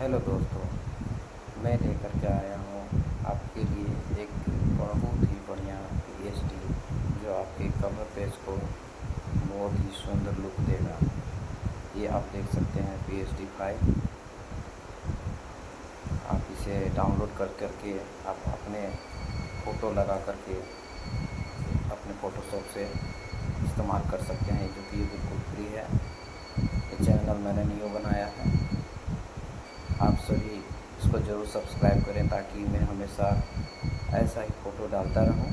Hello दोस्तों, मैं लेकर के आया हूँ आपके लिए एक बहुत ही बढ़िया पीएचडी जो आपके कवर पेज को बहुत ही सुंदर लुक देगा। ये आप देख सकते हैं पीएचडी फाइल। आप इसे डाउनलोड कर करके आप अपने फ़ोटो लगा करके अपने फ़ोटोशॉप से इस्तेमाल कर सकते हैं, जो कि ये बिल्कुल फ्री है। ये चैनल मैंने न्यू बनाया है। आप सभी इसको ज़रूर सब्सक्राइब करें ताकि मैं हमेशा ऐसा ही फ़ोटो डालता रहूं।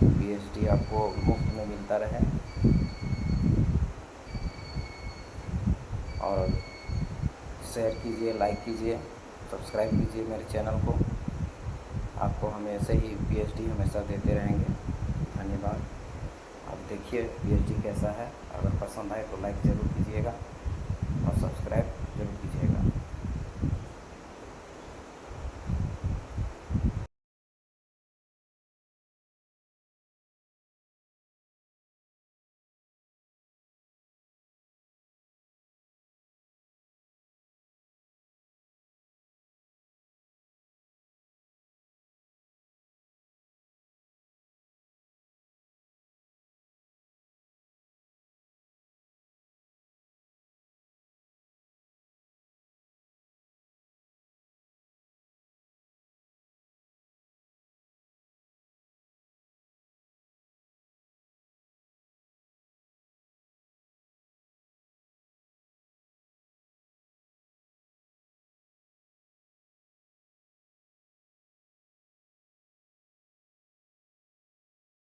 पीएचडी आपको मुफ्त में मिलता रहे। और शेयर कीजिए, लाइक कीजिए, सब्सक्राइब कीजिए मेरे चैनल को। आपको हम ऐसे ही पीएचडी हमेशा देते रहेंगे। धन्यवाद। आप देखिए पीएचडी कैसा है। अगर पसंद आए तो लाइक ज़रूर कीजिएगा और सब्सक्राइब